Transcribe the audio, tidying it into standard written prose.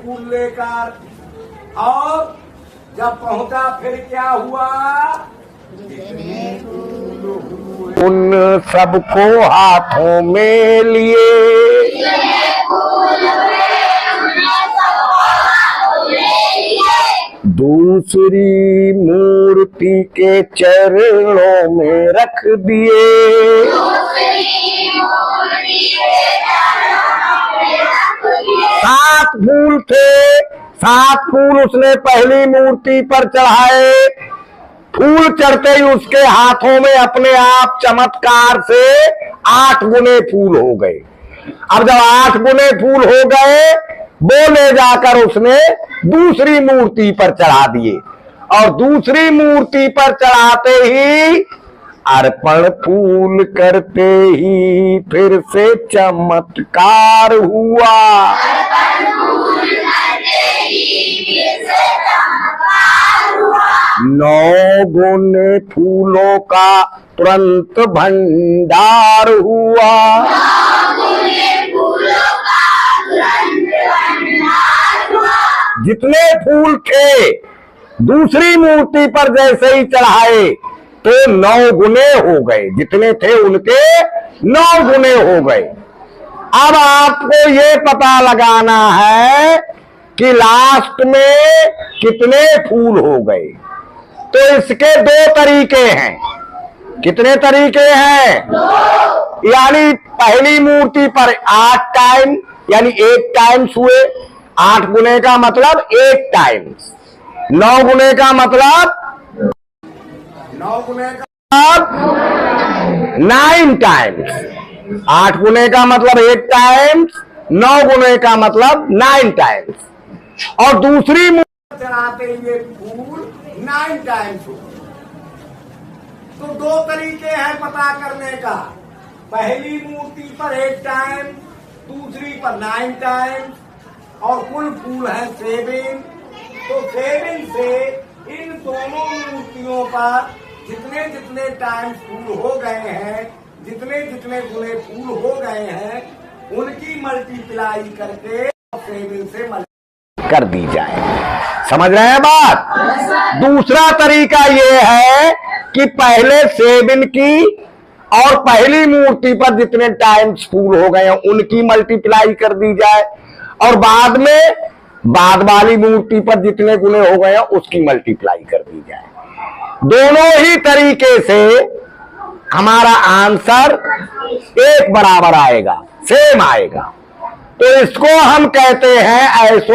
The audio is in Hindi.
फूल लेकर, और जब पहुंचा फिर क्या हुआ, उन सबको हाथों में लिए, दूसरी मूर्ति के चरणों में रख दिए। 7 फूल थे, 7 फूल उसने पहली मूर्ति पर चढ़ाए। फूल चढ़ते ही उसके हाथों में अपने आप चमत्कार से 8 गुने फूल हो गए। अब जब 8 गुने फूल हो गए, वो ले जाकर उसने दूसरी मूर्ति पर चढ़ा दिए, और दूसरी मूर्ति पर चढ़ाते ही अर्पण फूल करते ही फिर से चमत्कार हुआ। 9 गुने फूलों का तुरंत भंडार हुआ। जितने फूल थे दूसरी मूर्ति पर जैसे ही चढ़ाए तो 9 गुने हो गए, जितने थे उनके 9 गुने हो गए। अब आपको ये पता लगाना है कि लास्ट में कितने फूल हो गए। तो इसके 2 तरीके हैं। कितने तरीके हैं? यानी पहली मूर्ति पर 8 टाइम, यानी 8 टाइम्स हुए। 8 गुने का मतलब 8 टाइम्स। 9 गुने का मतलब 9 गुने का 9 टाइम्स। 8 गुने का मतलब 8 टाइम्स, 9 गुने का मतलब 9 टाइम्स। और दूसरी मूर्ति चढ़ाते हुए फूल 9 टाइम्स हो। तो 2 तरीके हैं पता करने का। पहली मूर्ति पर 8 टाइम, दूसरी पर 9 टाइम, और कुल फूल है 7। तो 7 से इन दोनों मूर्तियों पर जितने जितने टाइम फूल हो गए हैं, जितने जितने गुने फूल हो गए हैं, उनकी मल्टीप्लाई करके 7 से कर दी जाए। समझ रहे हैं बात? दूसरा तरीका ये है कि पहले 7 की और पहली मूर्ति पर जितने टाइम्स फूल हो गए हैं उनकी मल्टीप्लाई कर दी जाए, और बाद में बाद वाली मूर्ति पर जितने गुने हो गए हैं उसकी मल्टीप्लाई कर दी जाए। दोनों ही तरीके से हमारा आंसर एक बराबर आएगा, सेम आएगा। तो इसको हम कहते हैं ऐसो